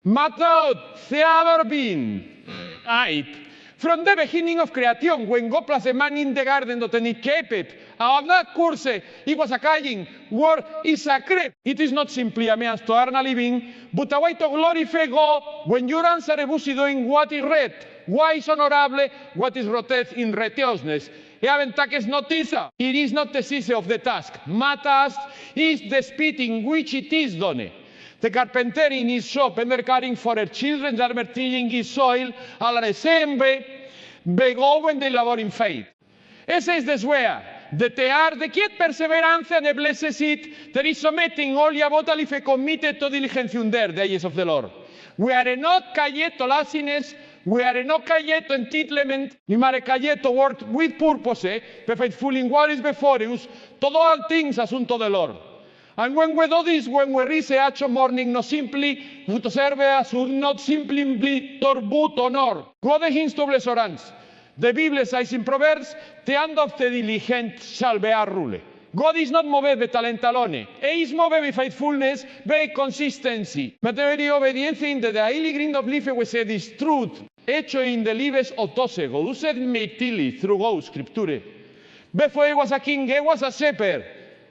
Method Theaberbin. From the beginning of creation, when God placed the man in the garden that he kept, of that course, he was a calling, word is sacred. It is not simply a means to earn a living, but a way to glorify God when your answer is doing what is right, what is honorable, what is rooted in righteousness. It is not the cease of the task. My task is the speed in which it is done. The carpenter in his shop, and they're caring for their children, that are tilling his soil, alla sembe, begå when they labor in faith. Ese es the swear, the tear, the quiet perseverance, and the blessed it, there is submitting all your bottle fe committed to diligence under the eyes of the Lord. We are not called to laziness, we are not called to entitlement, ni are called to work with purpose, but faithful in what is before us, to do all things asunto the Lord. And when we do this, when we reach action morning, not simply to serve us, not simply torbut honor. God begins to bless our hands. The Bible says in Proverbs, the hand of the diligent shall bear rule. God is not moved by talent alone. He is moved by faithfulness, by consistency. But the very obediencia in the daily grind of life, we say this truth, hecho in the lives of those God, who said mightily through God's scripture. Before he was a king, he was a shepherd.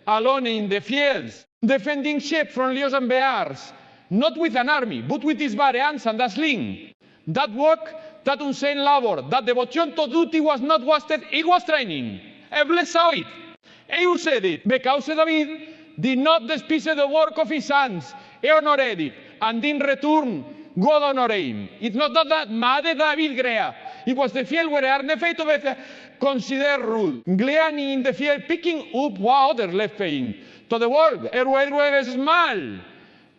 Alone in the fields, defending sheep from lions and bears, not with an army, but with his bare hands and a sling. That work, that unseen labor, that devotion to duty was not wasted, it was training. He saw it. He said it, because David did not despise the work of his hands. He honored it, and in return, God honored him. It's not that Madre David Grea. It was the field where Arne Feito considered rule. Gleaning in the field, picking up what others left paying. To the world, es mal.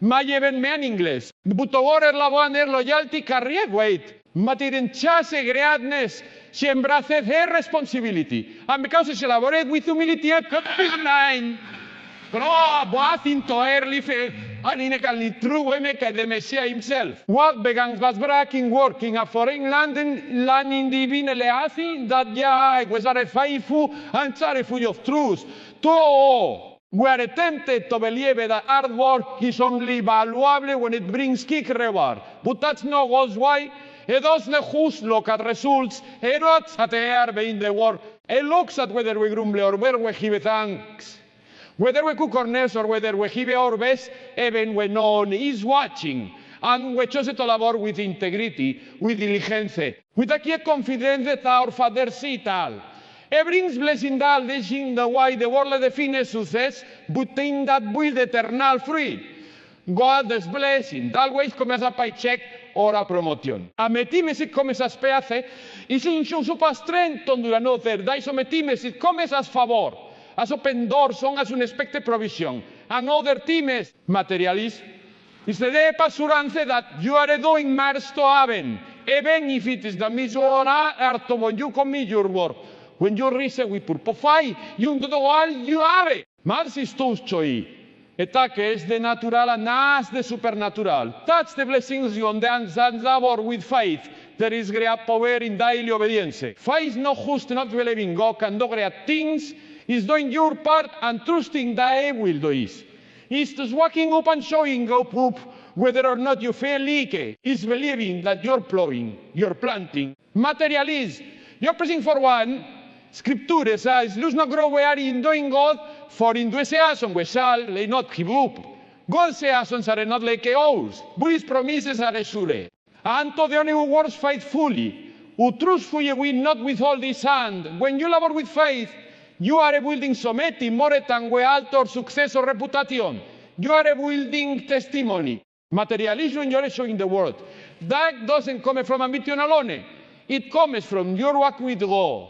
Mai even meaningless. But to war la loyalty carried weight. Matiren chase greatness. She embraced her responsibility. And because she elaborated with humility and confidence. Both into early faith and in a true way the Messiah himself. What began was breaking work in a foreign land in divine leazi that was a faithful and sorrowful of truth. We are tempted to believe that hard work is only valuable when it brings quick reward. But that's not God's way. He doesn't just look at results. He looks at the herb in the work. He looks at whether we grumble or whether we give thanks. Whether we cook our nest or whether we give our best, even when no one is watching. And we choose to labor with integrity, with diligence, with a quiet confidence that our Father sees all. He brings blessing all, teaching the way the world defines success, but in that build eternal fruit. God's blessing, always comes a paycheck or a promotion. A metimesit comes as peace, y sin supa strength on another, da isometimesit comes as favor. As open doors, son as unexpected provision. And other teams, materialist, is the day assurance that you are doing much to happen. Even if it is the mission to when you commit your work. When you receive with purpose, you do all you have. Mars is too choy. Eta que es de natural and as de supernatural. That's the blessings you dance and labor with faith. There is great power in daily obedience. Faith not just not believing God can do great things, is doing your part and trusting that He will do it. It's just walking up and showing up whether or not you feel leaky. It's believing that you're plowing, you're planting. Materialism. You're pressing for one. Scripture says, lose no grow where in doing God, for in do season we shall not give up. God's seasons are not like ours, but His promises are sure. And to the only who works faithfully, who truthfully will not withhold His hand. When you labor with faith, you are building someti more than we alter success or reputation. You are building testimony. Materialism you're showing the world. That doesn't come from ambition alone. It comes from your walk with God.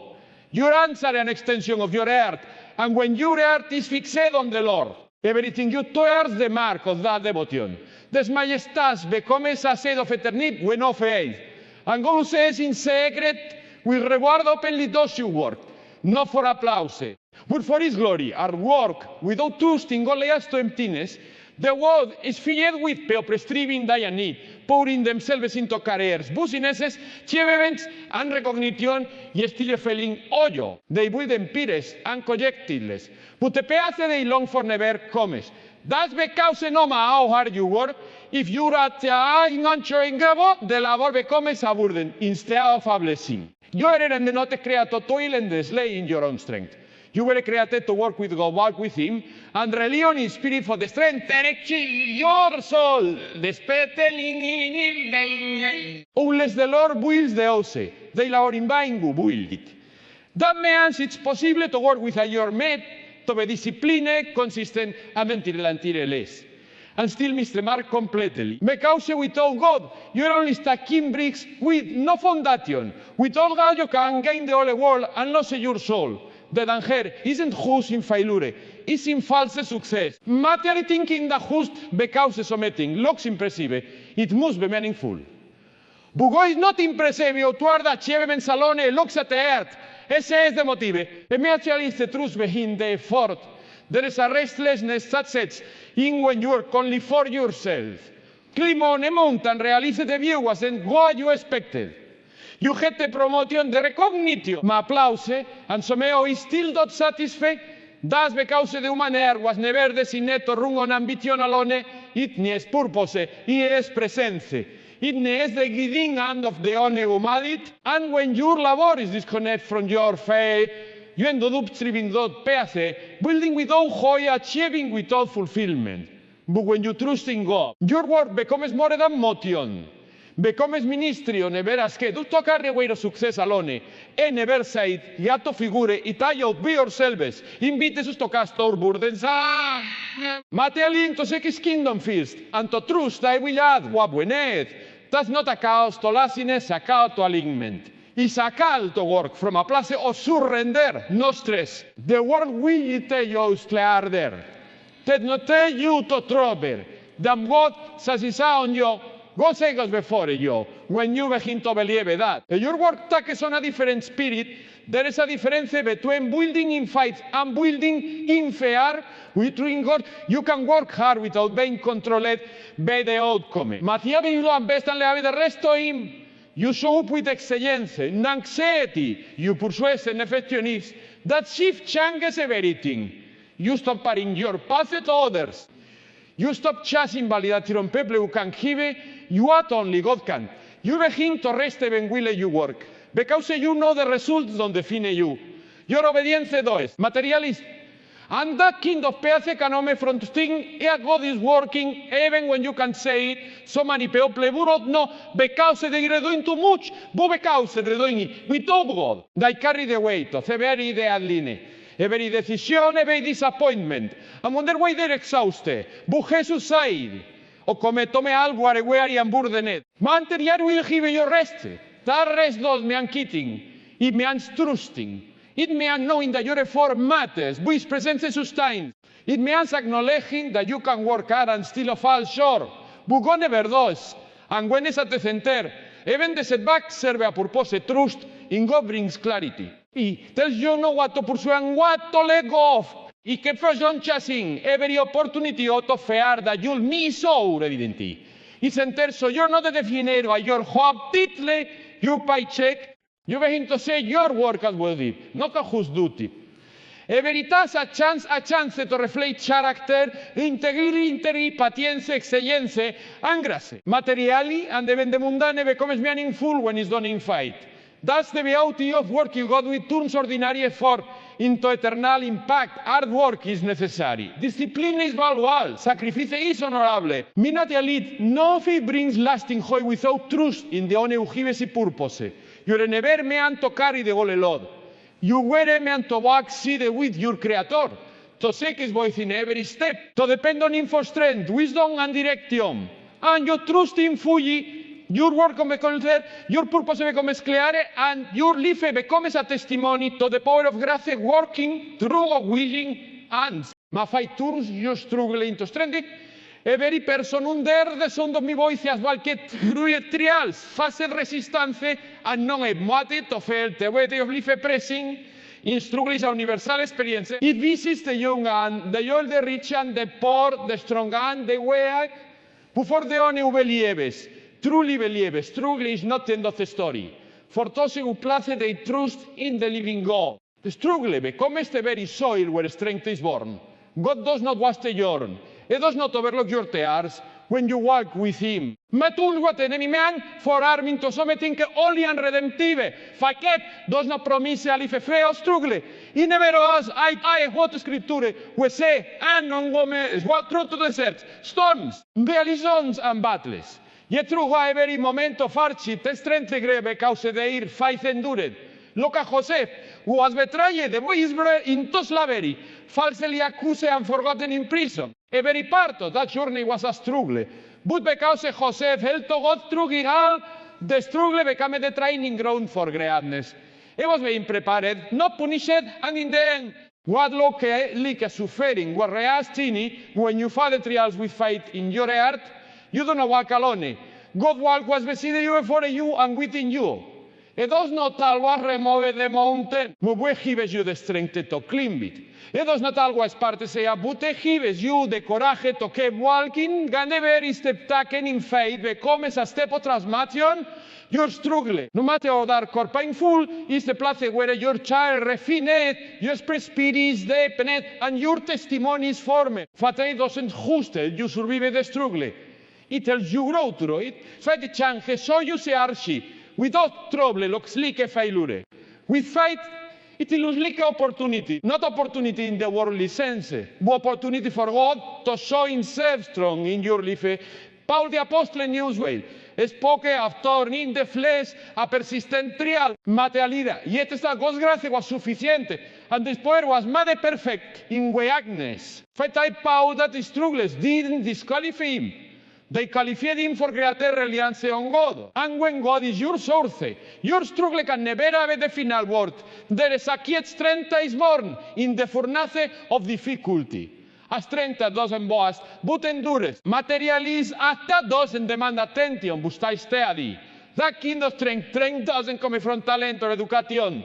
Your hands are an extension of your heart. And when your heart is fixed on the Lord, everything you towards the mark of that devotion. Des majestas becomes a seed of eternity when of faith. And God says in secret, will reward openly those you work. Not for applause, but for His glory. Our work, without trusting only us to emptiness, the world is filled with people striving day and night, pouring themselves into careers, businesses, achievements, and recognition, y still feeling hoyo. They build empires and projectiles, but the path they long for never comes. That's because no matter how hard you work, if you at engancho en grabo, de labor becomes a burden instead of a blessing. You are not created to toil and slay in your own strength. You were created to work with God, walk with Him, and rely on His Spirit for the strength to your soul. Unless the Lord wills the house, they are in vain who build it. That means it's possible to work with your mate, to be disciplined, consistent, and mentire less. And still Mr. Mark completely. Because without God, you're only stacking bricks with no foundation. Without God, you can gain the whole world and lose your soul. The danger isn't just in failure, it's in false success. Materially thinking that just because something looks impressive, it must be meaningful. But God is not impressive, you guarda ciebe men salone, looks at the earth. Ese es the motive. Immediately is the truth behind the effort. There is a restlessness that sets in when you work only for yourself. Climb on a mountain, realize the view wasn't what you expected. You get the promotion, the recognition, ma applause, and somehow is still not satisfied. That's because the human air was never designated to run on ambition alone. It needs purpose, it is presence. It needs the guiding hand of the one who made it. And when your labor is disconnected from your faith, you end up striving without pace, building without joy, achieving without fulfillment. But when you trust in God, your work becomes more than motion. Becomes ministry on veras che tu tocar the way of success alone. E never say iato figure itaio be yourselves. Invite sus tocas tor burdens. Materially to seek His kingdom first, and to trust I will add what we need. That's not a cause to laziness, a call to alignment. It's a call to work from a place of surrender, no stress. The work will tell you to harder. That not tell you to trouble. Then what says on you? God goes before you when you begin to believe that. If your work takes on a different spirit, there is a difference between building in faith and building in fear. Between God, you can work hard without being controlled by the outcome. Matia viulo ambestan le avete resto in. You show up with excellence, and anxiety. You pursue an effectiveness that shift changes everything. You stop putting your path to others. You stop chasing validation on people who can give you what only God can. You begin to rest even while you work. Because you know the results don't define you. Your obedience does. Materialist. And that kind of peace can only from thing God is working even when you can say it. So many people burot no because they are doing too much, but because they are doing it without God. They carry the weight of every ideal every decision, every disappointment. And wonder why they're exhausted. But Jesus said, o come tome algo are weary and burdened. Material will give you rest. That rest does mean quitting. It means trusting. It means knowing that your effort matters, but His presence sustains. It means acknowledging that you can work hard and still fall short. But God never does. And when it's at the center, even the setback serve a purpose. Trust in God brings clarity. He tells you know what to pursue and what to let go of. He keeps on chasing every opportunity out of fear that you'll miss out, evidently. It's enter, so you're not defined by your job title, your paycheck. You begin to say your work as worthy, not a whose duty. Every task a chance to reflect character, integrity, patience, excellence, and grace. Materially and even the mundane becomes meaningful when it's done in faith. That's the beauty of working God with turns ordinary effort into eternal impact. Hard work is necessary. Discipline is valuable. Sacrifice is honorable. Minatialit, nothing brings lasting joy without trust in the one who gives it purpose. You're never meant to carry the whole load. You were meant to walk seated with your Creator, to seek His voice in every step, to depend on Him for strength, wisdom, and direction. And you trust Him fully. Your work becomes clear, your purpose becomes clear, and your life becomes a testimony to the power of grace working through a willing hands. Ma fai turns you struggling to strengthen. Every person under the sound of my voice as well get through trials, faced resistance, and non motive to feel the weight of life pressing. In struggle is a universal experience. It visits the young and the old, the rich and the poor, the strong and the weak. Before the one who believes, truly believes, struggle is not the end of the story. For those who place their trust in the living God, the struggle becomes the very soil where strength is born. God does not waste the yarn. He does not overlook your tears when you walk with him. Matul wat enemy man for arming to something only and redemptive. Facet does not promise alife feo struggle. In neveros I what scripture we say and non gome what through to desert storms, realizations and battles. Yet through every moment of hardship, the strength greve cause their faith endured. Look at Joseph, who was betrayed by Israel into slavery, falsely accused and forgotten in prison. Every part of that journey was a struggle. But because Joseph held to God through it all, the struggle became the training ground for greatness. He was being prepared, not punished, and in the end, what look like a suffering, what reality when you follow trials with faith in your heart, you don't walk alone. God was beside you, for you, and within you. It does not always remove the mountain, but He gives you the strength to climb it. It does not always part to say, but He gives you the courage to keep walking, and every step taken in faith becomes a step of transformation. Your struggle, no matter how dark or painful, is the place where your child refined, your spirit is deepened, and your testimony is formed. Faith doesn't just you survive the struggle. It tells you grow through it. Faith changes so you see hardship. Without trouble looks like a failure. With faith, it looks like an opportunity. Not opportunity in the worldly sense, but opportunity for God to show Himself strong in your life. Paul the Apostle in Newsway spoke of turning the flesh a persistent trial, materialidad. Yet esta God's grace was sufficient, and His power was made perfect in weakness. Faith Paul that struggles didn't disqualify him. They qualified him for greater reliance on God. And when God is your source, your struggle can never have the final word. There is a quiet strength that is born in the furnace of difficulty. A strength that doesn't boast, but endures. Materialism that doesn't demand attention, but stays steady. That kind of strength doesn't come from talent or education.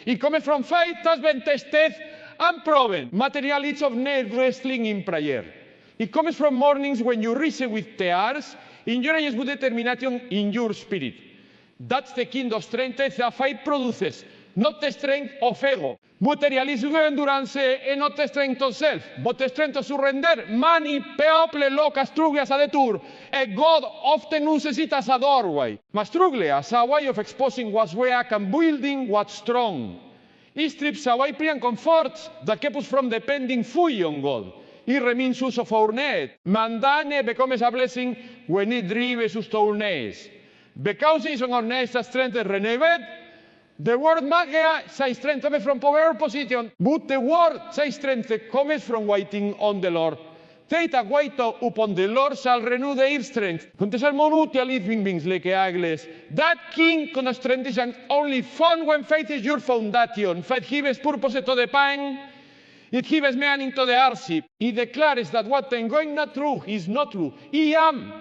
It comes from faith that's been tested and proven. Materialism of nerve wrestling in prayer. It comes from mornings when you reason with tears, in your eyes with determination in your spirit. That's the kind of strength that faith produces, not the strength of ego. Materialism of endurance and not the strength of self, but the strength of surrender. Many people look at struggle as a detour, and God often uses it as a doorway. But struggle as a way of exposing what's weak and building what's strong. It strips away pride and comfort that keep us from depending fully on God. It remains us of our need. Mandane becomes a blessing when it drives us to our needs. Because it's on our needs that strength is renewed, the word magia says strength comes from power position, but the word says strength comes from waiting on the Lord. They that wait upon the Lord shall renew their strength. Kunti salmon uti a living beings like agles. That king con strength is only found when faith is your foundation. Faith gives purpose to the pain. It gives meaning to the hardship. It declares that what I'm going not true is not true. I am.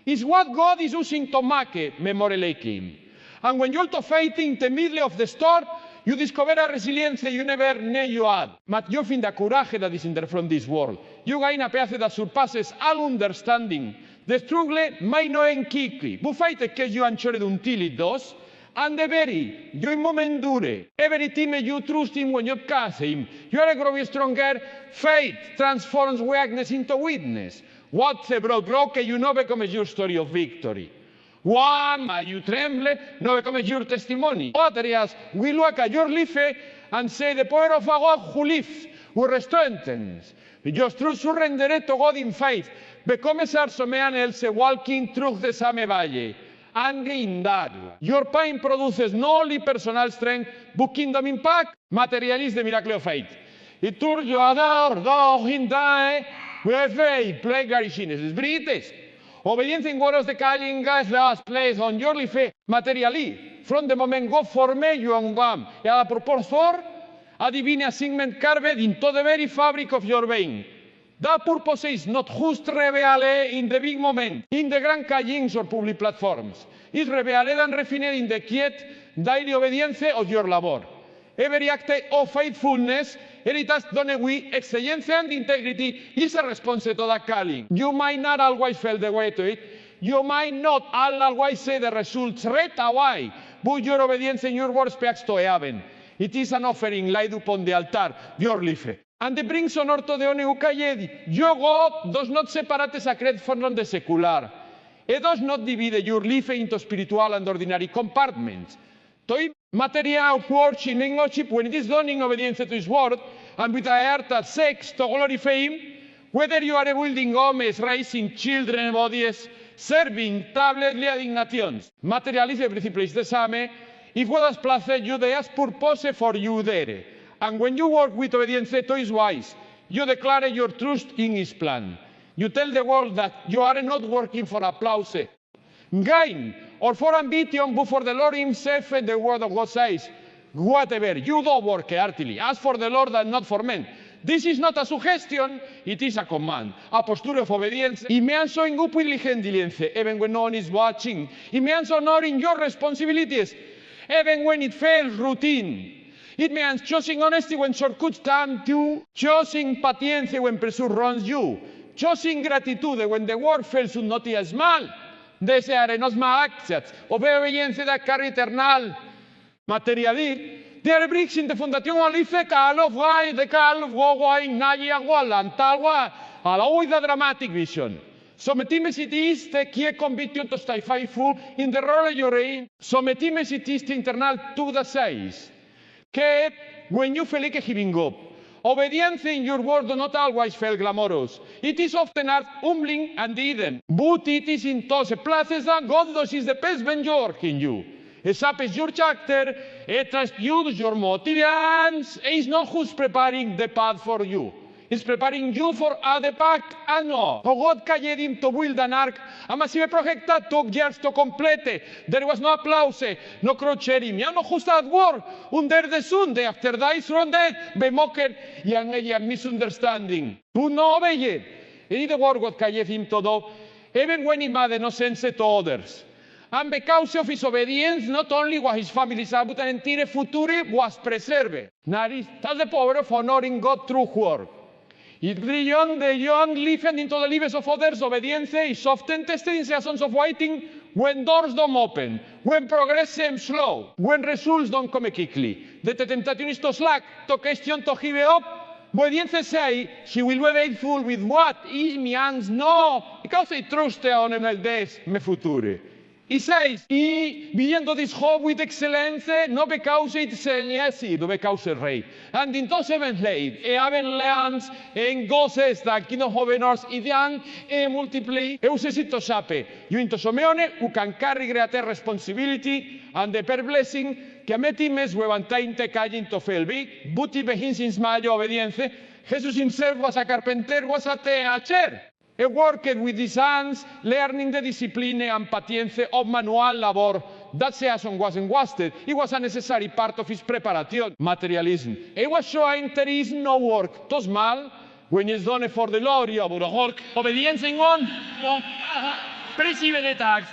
It's what God is using to make memory like Him. And when you're to faith in the middle of the storm, you discover a resilience you never knew you had. But you find a courage that is in there from this world. You gain a path that surpasses all understanding. The struggle may not end quickly, but faith keeps you anchored until it does. And the very, you moment dure. Every time you trust Him when you cast Him, you are growing stronger. Faith transforms weakness into witness. What's broken, you know, becomes your story of victory. One, you tremble, no becomes your testimony. Others, we look at your life and say the power of a God who lives, who strengthens. Just through surrender to God in faith, becomes also man else walking through the same valley. And in that, your pain produces not only personal strength, but kingdom impact, materialize the miracle of faith. It turns you adore, in die, with faith, play garishines, brites. Obedience in words the calling guys last place on your life, materially. From the moment God formed you on one, e alla proportor, a divine assignment carved into the very fabric of your being. That purpose is not just revealed in the big moment, in the grand callings or public platforms. It's revealed and refined in the quiet, daily obedience of your labor. Every act of faithfulness, it has done with excellence and integrity, is a response to that calling. You might not always feel the way to it. You might not always see the results right away, but your obedience and your word speaks to heaven. It is an offering laid upon the altar, your life. and the brings honor to the one who called. Your God does not separate the sacred from the secular. It does not divide your life into spiritual and ordinary compartments. Toi material worship in worship, when it is done in obedience to his word, and with a heart that seeks to glorify him, whether you are building homes, raising children, bodies, serving, tabletly dignations. Materialism principle is the same. If what has placed you, there is purpose for you there. And when you work with obedience to his ways, you declare your trust in his plan. You tell the world that you are not working for applause, gain, or for ambition, but for the Lord himself, and the word of God says, whatever, you don't work heartily. As for the Lord and not for men. This is not a suggestion, it is a command. A posture of obedience. Y me han showing up with diligence, even when no one is watching. Y me han honoring your responsibilities, even when it feels routine. It means choosing honesty when shortcuts tempt you, choosing patience when pursuit runs you, choosing gratitude when the work feels not as mal. Deseare nos más actions, obediencia da carga eternal. Materialism. Der bricks in the fundación alife calov gai de calov gogoi nagi agualan talwa a la oida dramatic vision. Sometime sitiste kie conviction to stay faithful in the role you're in. Sometime sitiste internal to the says. Que when you feel like giving up, obedience in your word do not always feel glamorous. It is often humbling and hidden. But it is in those places that God does is the best when you're in you. It shapes your character, it transmutes your motivations. It's not who's preparing the path for you. It's preparing you for the path and no. God called him to build an ark. A massive project that took years to complete. There was no applause, no crowcheering. Ya no just at work. Under the sun, the after days from the bemocker and misunderstanding. Who no obeyed. It the work God called him to do, even when he made no sense to others. And because of his obedience, not only was his family's but an entire future was preserved. That's the power of honoring God through work. It beyond the young living into the lives of others, obedience is often tested in seasons of waiting when doors don't open, when progress seems slow, when results don't come quickly. The temptation is to slack, to question, to give up. Obedience say, she will be faithful with what? It means no, because I trust on el des me future. He says, y viviendo this hope with excellence, no because it's easy, no because it's right. And in those seven late, haven lands, en goces, that kino jovenors, idean, multiply, eusesito sape. You into someone who can carry greater responsibility and the per blessing, que a metimes huevantainte calling to felbi, but it begins in smile obedience. Jesus himself was a carpenter, was a teacher. He worked with his hands, learning the discipline and patience of manual labor. That season wasn't wasted. It was a necessary part of his preparation. Materialism. He was showing there is no work. Too small when it's done for the glory of the work. Obedience in one. Percibe the tax.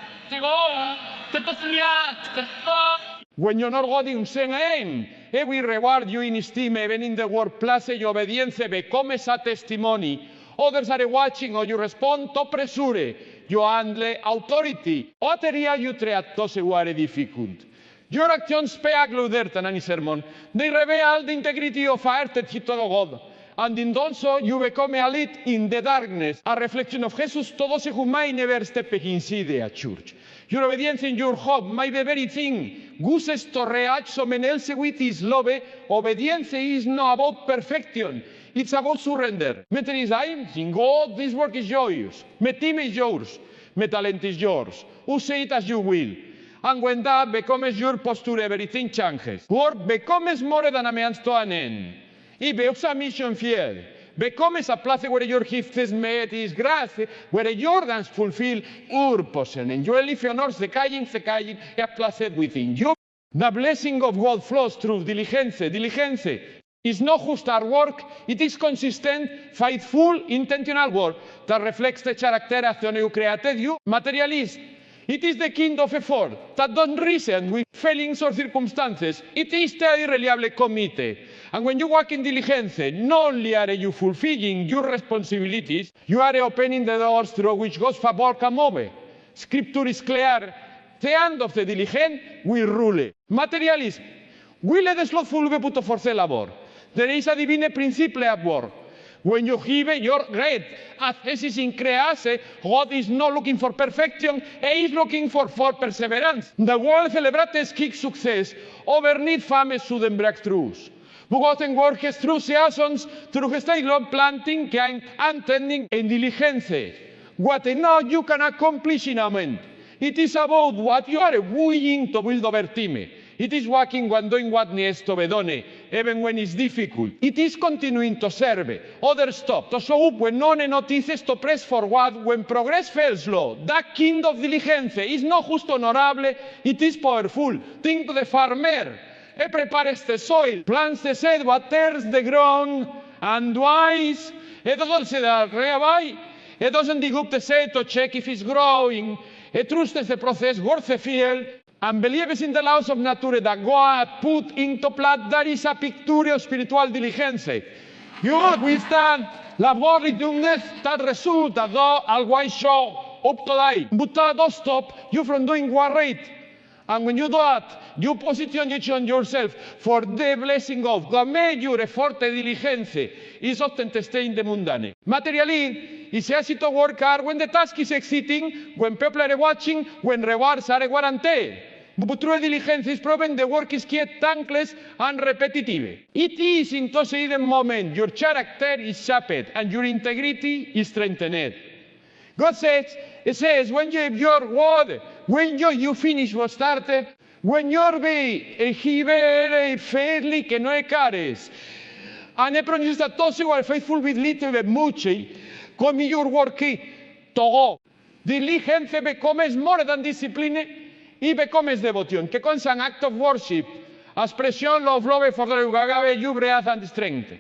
When you're not going saying, he will reward you in esteem, even in the workplace, your obedience becomes a testimony. Others are watching or you respond to pressure. You handle authority. Otteria you treat to seguare difficult. Your actions speak louder than any sermon. They reveal the integrity of our heart to God. And in doing so, you become a light in the darkness, a reflection of Jesus, todos who may never step inside a church. Your obedience and your hope may be very thing. Guses to react someone else with his love. Obedience is not about perfection. It's about surrender. Many times, in God, this work is yours. My team is yours. My talent is yours. You say it as you will. And when that becomes your posture, everything changes. Work becomes more than a means to an end. It becomes a mission fiel. Becomes a place where your gift is met, is grace, where your dance fulfill purpose. And your life honors the calling, a place within you. The blessing of God flows through diligence. Diligence is not just our work, it is consistent, faithful, intentional work that reflects the character of the one who created you. Materialism. It is the kind of effort that don't reason with feelings or circumstances. It is the irreliable committed. And when you work in diligence, not only are you fulfilling your responsibilities, you are opening the doors through which God's favor can move. Scripture is clear. The end of the diligent will rule. Materialism. Will the slothful be put to force labor. There is a divine principle at work. When you give your great athesis in crease, God is not looking for perfection, He is looking for perseverance. The world celebrates kick success over need famous sudden breakthroughs. Begotten workes through seasons, through style planting, and tending in diligence. What now you can accomplish in a moment. It is about what you are willing to build over time. It is working when doing what needs to be done, even when it's difficult. It is continuing to serve, others stop, to show up when none notices, to press forward when progress fails slow. That kind of diligence is not just honorable, it is powerful. Think to the farmer. He prepares the soil, plants the seed, waters the ground, and wise. He doesn't say that rabbi. He doesn't dig up the seed to check if it's growing. He trusts the process, works the field, and believes in the laws of nature that God put into plant. That is a picture of spiritual diligence. You withstand laboriousness that result that though always show up to die. But that does stop you from doing what right. And when you do that, you position yourself for the blessing of God. Mayor forte diligence is often to stay in the mundane. Materially, it's easy to work hard when the task is exciting, when people are watching, when rewards are guaranteed. But true diligence is proven the work is kept thankless and repetitive. It is in those hidden moments your character is shaped and your integrity is strengthened. God says when your word, when you finish what started, when you're be fairly que no cares, and I promise that those who are faithful with little and much, come your work to go. Diligence becomes more than discipline. Y becomes devotion, que comes an act of worship, expression of love for the agave, you breath and strength.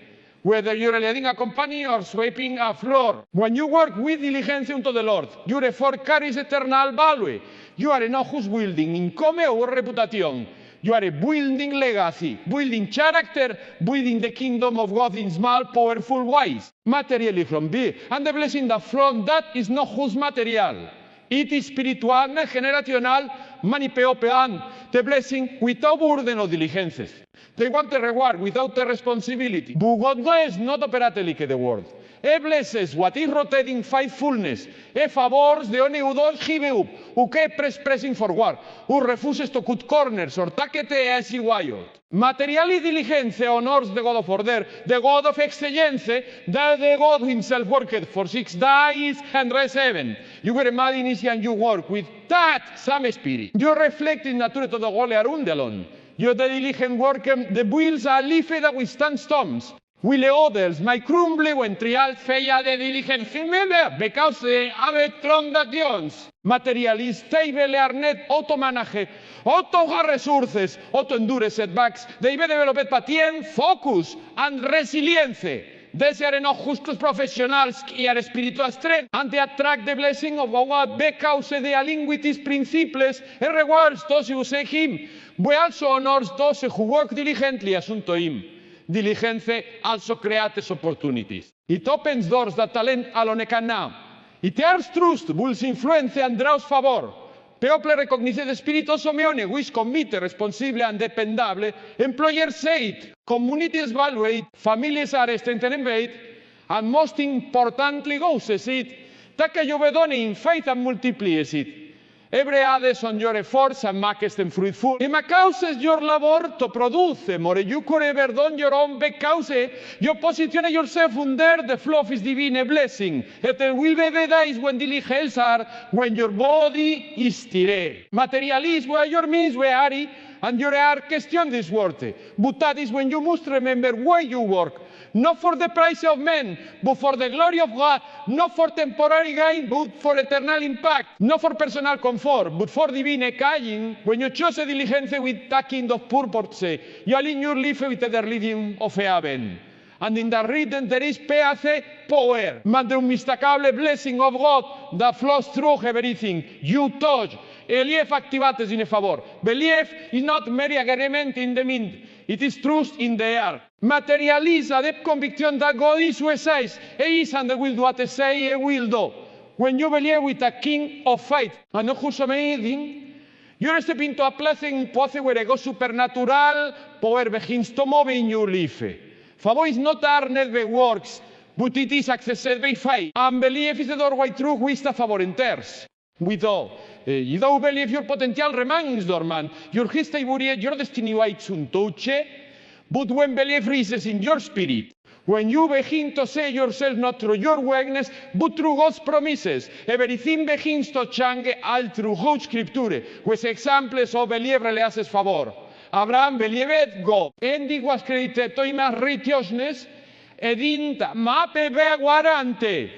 Whether you're leading a company or sweeping a floor. When you work with diligence unto the Lord, your effort carries eternal value. You are not just building income or reputation. You are building legacy, building character, building the kingdom of God in small, powerful ways. Materially from B. And the blessing that from that is not just material. It is spiritual, generational, manipeopean, the blessing without burden of diligences. They want the reward without the responsibility. But God bless not operate like the world. He blesses what is rotating faithfulness. He favors the only who don't give up, who keep pressing forward, who refuses to cut corners or take it as wild. Materially diligence honors the God of order, the God of excellence, that the God himself worked for 6 days and rest 7. You were imagine and you work with that same spirit. You reflect in nature to the gole around alone. You the diligent work, the wheels are lifted that withstand storms. Will others, my crumble when trial feia de diligence because they have strong nations. Materially stable are net auto-manage, auto resources, auto-endure setbacks. They develop patience, focus, and resilience. These are not justos professionals y are spiritual strength, and they attract the blessing of God because they align with his principles and rewards those who say him, but also honors those who work diligently as unto him. Diligence also creates opportunities. It opens doors that talent alone cannot. It earns trust, builds influence, and draws favor. People recognize the spirit of Simeone, who is committed, responsible, and dependable. Employers say it. Communities evaluate. Families are strengthened by it. And most importantly, God says it. That you be done in faith and multiplies it. Every adds on your efforts and makes them fruitful. Y me causes your labor to produce more. You could ever done your own because you position yourself under the flow of his divine blessing. It will be the days when diligence are when your body is tiré. Materialism where your means were are and your are question this word. But that is when you must remember why you work. Not for the price of men, but for the glory of God. Not for temporary gain, but for eternal impact. Not for personal comfort, but for divine calling. When you choose a diligence with that kind of purpose, you align your life with the leading of heaven. And in the written there is power. But the unmistakable blessing of God that flows through everything you touch. Belief activates in a favor. Belief is not mere agreement in the mind. It is truth in the air. Materializa the conviction that God is who says He is and will do what He says He will do. When you believe with a king of faith, and not just amazing, you're stepping into a place where ego supernatural power begins to move in your life. Favor is not earned by works, but it is accessed by faith. And belief is the doorway through which the favor enters. Without belief, your potential remains dormant. Your history, your destiny waits untouched. But when belief rises in your spirit, when you begin to say yourself not through your weakness, but through God's promises, everything begins to change all through God's scripture, with examples of belief releases favor. Abraham believed God, and it was credited to him as righteousness, edinta mape guarante.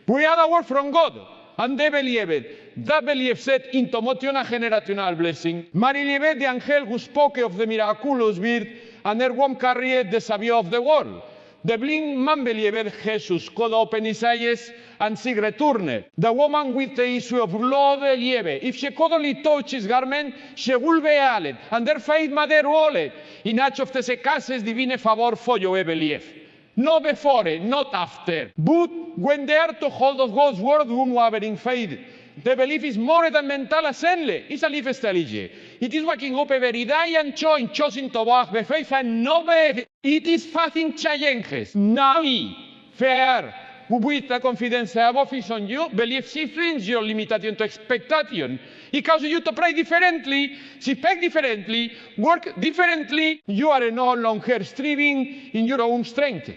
We had a word from God, and they believed. That belief set into motion a generational blessing. Mary believed the angel who spoke of the miraculous birth, and her womb carried the Savior of the world. The blind man believed Jesus could open his eyes and see return. The woman with the issue of blood believed. If she could only touch his garment, she would be healed. And their faith made her whole. In each of these cases, divine favor follow belief. Not before, not after. But when they are to hold of God's word, unwavering faith. The belief is more than mental assembly. It's a life strategy. It is waking up every day and choosing to walk by faith and not by. It is facing challenges. Now, fair, with the confidence above is on you, belief shifts your limitation to expectation. It causes you to pray differently, expect differently, work differently. You are no longer striving in your own strength.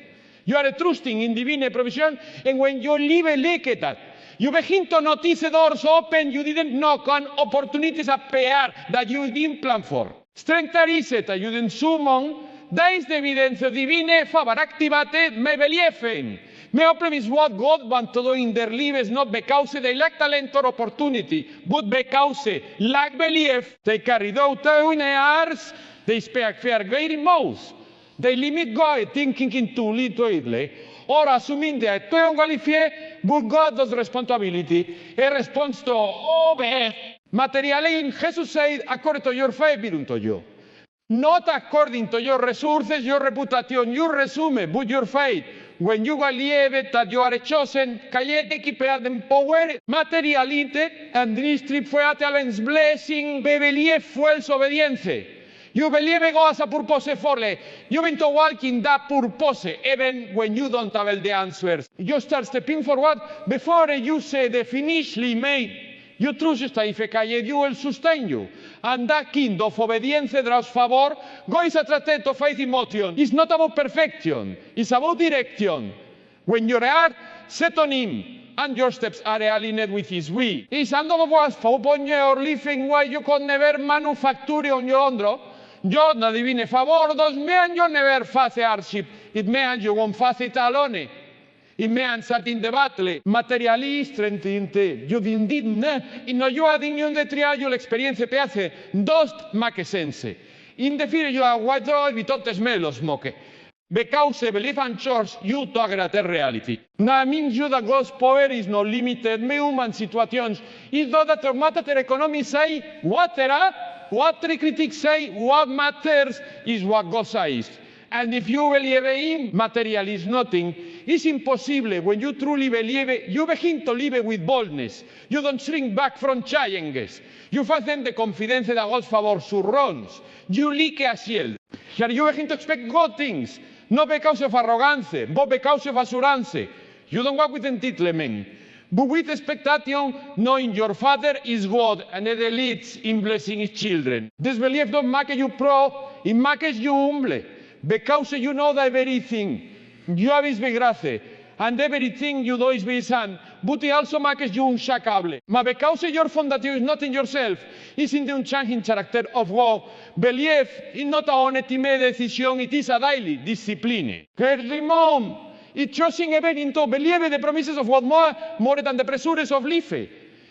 You are trusting in divine provision, and when you live like that, you begin to notice doors open you didn't knock on, opportunities appear that you didn't plan for. Strength is it that you didn't summon. That is the evidence of divine favor activated my belief in. My problem is what God wants to do in their lives, not because they lack talent or opportunity, but because they lack belief. They carry out in hours, they speak fear great most. They limit God thinking into little. Or assuming that tu qualify, but God does responsibility. A response to obey. Materially, Jesus said, according to your faith, be unto you. Not according to your resources, your reputation, your resume, but your faith. When you believe that you are chosen, callete que perden power, materialite, and this trip fue a talent's blessing, belief fue su obediencia. You believe God has a purpose for you. You begin to walk in that purpose, even when you don't have the answers. You start stepping forward before you say the finish line made. You trust that if you will sustain you. And that kind of obedience draws favor. God is attracted to faith in motion. It's not about perfection. It's about direction. When your heart set on Him, and your steps are aligned with His will. It's not was for upon your living way you could never manufacture on your own. Yo no divine favor, dos mean you never face hardship. It means you won't face it alone. It means that in the battle, materially strengthened, you didn't. In you adding in the trial experience peace, dost make sense. In the fear you are white joy, we don't smell of smoke. Because belief and church, you talk at the reality. Now means you that God's power is not limited, me human situations. It's not that matter economy say, what there are? What the critics say, what matters is what God says. And if you believe in material is nothing, it's impossible. When you truly believe, you begin to live with boldness. You don't shrink back from challenges. You face them the confidence that God's favor surrounds. You like a shield. Here you begin to expect good things, not because of arrogance, but because of assurance. You don't walk with entitlement, but with expectation, knowing your Father is God and it leads in blessing His children. This belief don't make you proud, it makes you humble. Because you know that everything you have is by grace, and everything you do is by His hand, but it also makes you unshakable. But because your foundation is not in yourself, it's in the unchanging character of God. Belief is not a honest decision, it is a daily discipline. Every mom, it's choosing even into believe the promises of God more than the pressures of life.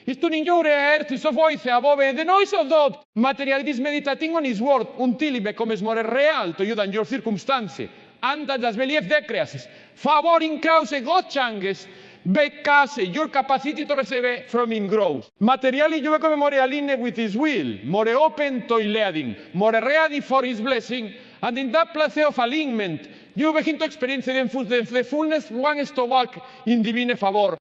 It's tuning your earth, it's a voice above the noise of God. Materiality is meditating on His word until it becomes more real to you than your circumstances. And that belief decreases. Favor increases, God changes, because your capacity to receive from Him grows. Materially, you become more aligned with His will, more open to His leading, more ready for His blessing. And in that place of alignment, you begin to experience the fullness one is to walk in divine favor.